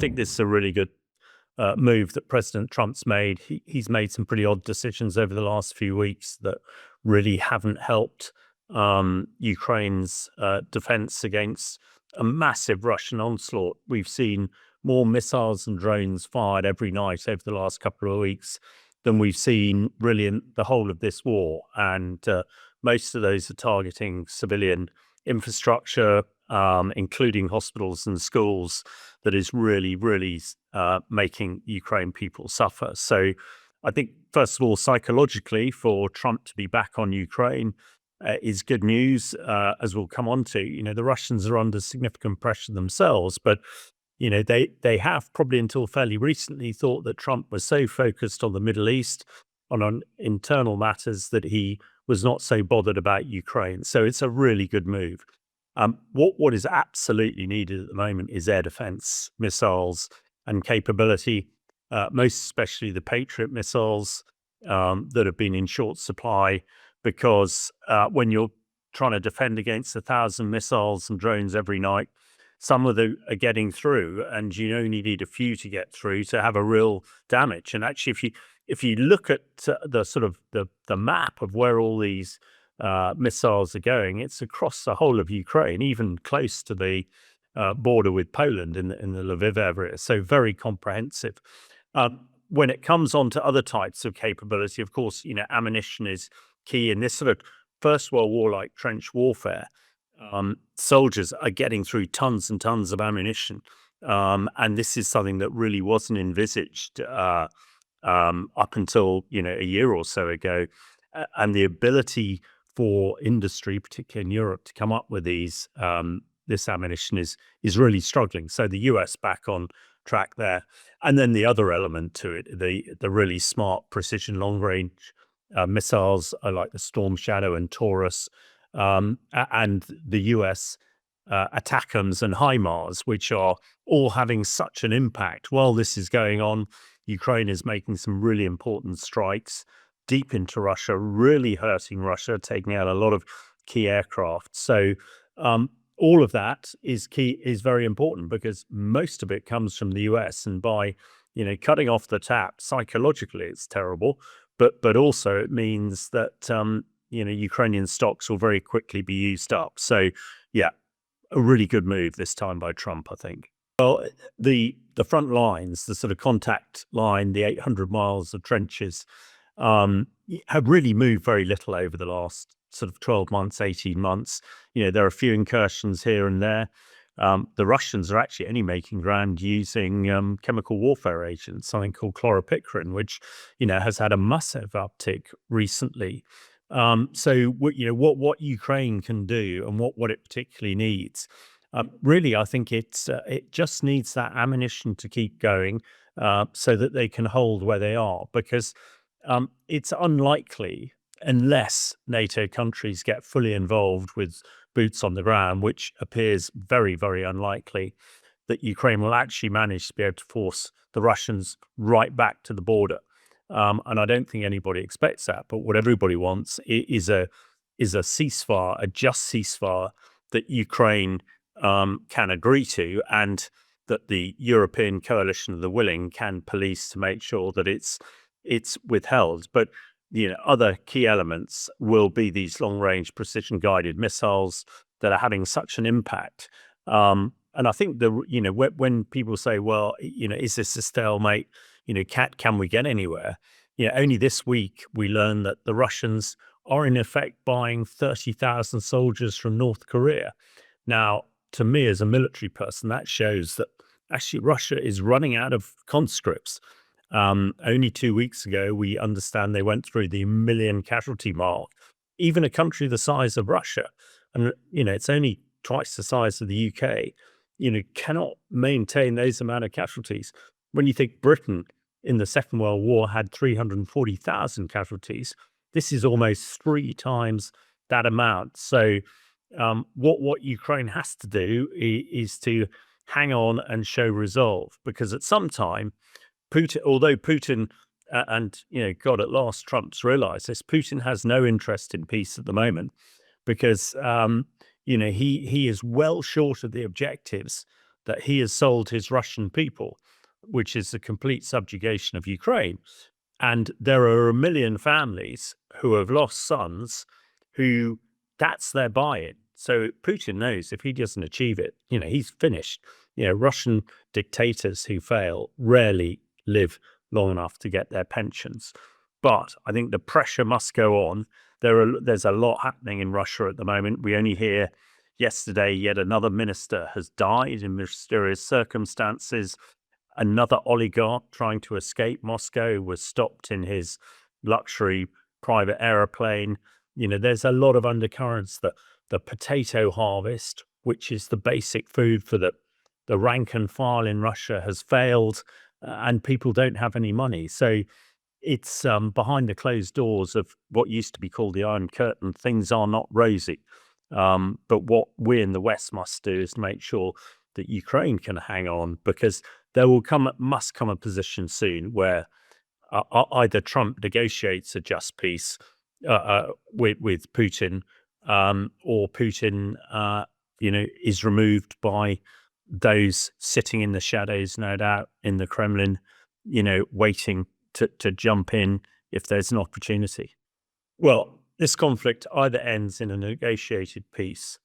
think this is a really good move that President Trump's made. He's made some pretty odd decisions over the last few weeks that really haven't helped Ukraine's defense against a massive Russian onslaught. We've seen more missiles and drones fired every night over the last couple of weeks than we've seen really in the whole of this war. And most of those are targeting civilian infrastructure, including hospitals and schools, that is really, really making Ukraine people suffer. So I think, first of all, psychologically, for Trump to be back on Ukraine is good news, as we'll come on to. You know, the Russians are under significant pressure themselves, but you know, they have probably until fairly recently thought that Trump was so focused on the Middle East, on internal matters, that he was not so bothered about Ukraine. So it's a really good move. What is absolutely needed at the moment is air defense missiles and capability, most especially the Patriot missiles that have been in short supply, because when you're trying to defend against 1,000 missiles and drones every night, some of them are getting through, and you only need a few to get through to have a real damage. And actually, if you look at the sort of the map of where all these missiles are going, it's across the whole of Ukraine, even close to the border with Poland in the Lviv area. So very comprehensive. When it comes on to other types of capability, of course, you know, ammunition is key in this sort of First World War like trench warfare. Soldiers are getting through tons and tons of ammunition. And this is something that really wasn't envisaged up until, you know, a year or so ago. And the ability for industry, particularly in Europe, to come up with these this ammunition is really struggling. So the US back on track there. And then the other element to it, the really smart precision long range missiles like the Storm Shadow and Taurus, and the US ATACMS and HIMARS, which are all having such an impact. While this is going on, Ukraine is making some really important strikes deep into Russia, really hurting Russia, taking out a lot of key aircraft. So all of that is very important, because most of it comes from the US, and by, you know, cutting off the tap, psychologically it's terrible, but also it means that you know, Ukrainian stocks will very quickly be used up. So yeah, a really good move this time by Trump, I think. Well, the front lines, the sort of contact line, the 800 miles of trenches, have really moved very little over the last sort of 12 months, 18 months. You know, there are a few incursions here and there. The Russians are actually only making ground using chemical warfare agents, something called chloropicrin, which, you know, has had a massive uptick recently. So you know, what Ukraine can do and what it particularly needs, really, I think it just needs that ammunition to keep going, so that they can hold where they are, because it's unlikely, unless NATO countries get fully involved with boots on the ground, which appears very, very unlikely, that Ukraine will actually manage to be able to force the Russians right back to the border. And I don't think anybody expects that. But what everybody wants is a ceasefire, a just ceasefire that Ukraine can agree to, and that the European coalition of the willing can police to make sure that it's withheld. But you know, other key elements will be these long-range precision-guided missiles that are having such an impact. And I think you know, when people say, well, you know, is this a stalemate? You know, can we get anywhere? You know, only this week we learned that the Russians are in effect buying 30,000 soldiers from North Korea. Now, to me as a military person, that shows that actually Russia is running out of conscripts. Only 2 weeks ago, we understand they went through the 1 million casualty mark. Even a country the size of Russia, and you know, it's only twice the size of the UK, you know, cannot maintain those amount of casualties. When you think Britain in the Second World War had 340,000 casualties, this is almost 3 times that amount. So what Ukraine has to do is to hang on and show resolve, because at some time, although Putin and, you know, God, at last Trump's realized this, Putin has no interest in peace at the moment, because, you know, he is well short of the objectives that he has sold his Russian people, which is the complete subjugation of Ukraine. And there are a million families who have lost sons who that's their buy-in. So Putin knows if he doesn't achieve it, he's finished. Russian dictators who fail rarely live long enough to get their pensions. But I think the pressure must go on. There's a lot happening in Russia at the moment. We only hear yesterday yet another minister has died in mysterious circumstances. Another oligarch trying to escape Moscow was stopped in his luxury private aeroplane. There's a lot of undercurrents. The potato harvest, which is the basic food for the rank and file in Russia, has failed, and people don't have any money. So it's behind the closed doors of what used to be called the Iron Curtain. Things are not rosy. But what we in the West must do is make sure that Ukraine can hang on, because there must come a position soon where either Trump negotiates a just peace with Putin, or Putin, is removed by those sitting in the shadows, no doubt, in the Kremlin, waiting to jump in if there's an opportunity. Well, this conflict either ends in a negotiated peace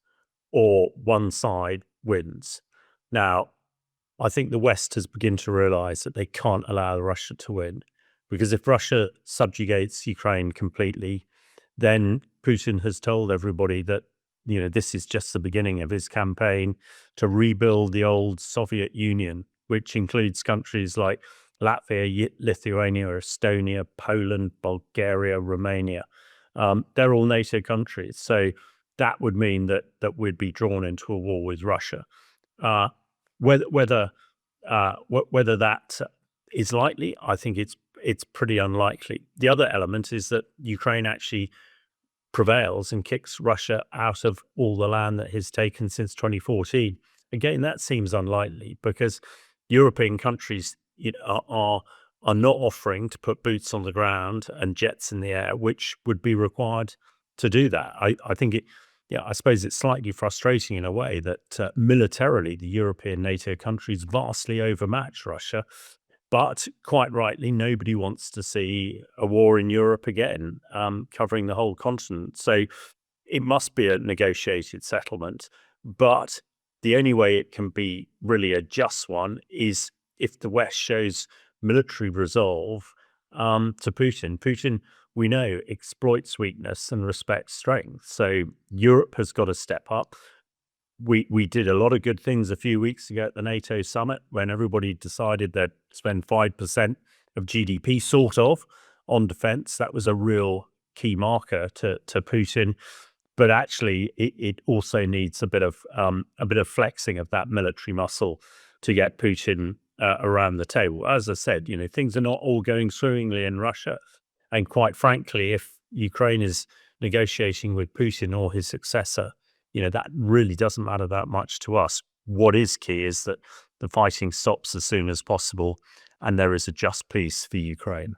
or one side wins. Now, I think the West has begun to realize that they can't allow Russia to win, because if Russia subjugates Ukraine completely, then Putin has told everybody that, this is just the beginning of his campaign to rebuild the old Soviet Union, which includes countries like Latvia, Lithuania, Estonia, Poland, Bulgaria, Romania. They're all NATO countries. So that would mean that we'd be drawn into a war with Russia. Whether that is likely, I think it's pretty unlikely. The other element is that Ukraine actually prevails and kicks Russia out of all the land that he's taken since 2014. Again, that seems unlikely, because European countries are not offering to put boots on the ground and jets in the air, which would be required to do that. I think I suppose it's slightly frustrating in a way that militarily the European NATO countries vastly overmatch Russia, but quite rightly, nobody wants to see a war in Europe again, covering the whole continent. So it must be a negotiated settlement, but the only way it can be really a just one is if the West shows military resolve to Putin. Putin, we know, exploits weakness and respects strength. So Europe has got to step up. We did a lot of good things a few weeks ago at the NATO summit when everybody decided they'd spend 5% of GDP sort of on defense. That was a real key marker to Putin. But actually, it also needs a bit of flexing of that military muscle to get Putin around the table. As I said, things are not all going swimmingly in Russia. And quite frankly, if Ukraine is negotiating with Putin or his successor, that really doesn't matter that much to us. What is key is that the fighting stops as soon as possible and there is a just peace for Ukraine.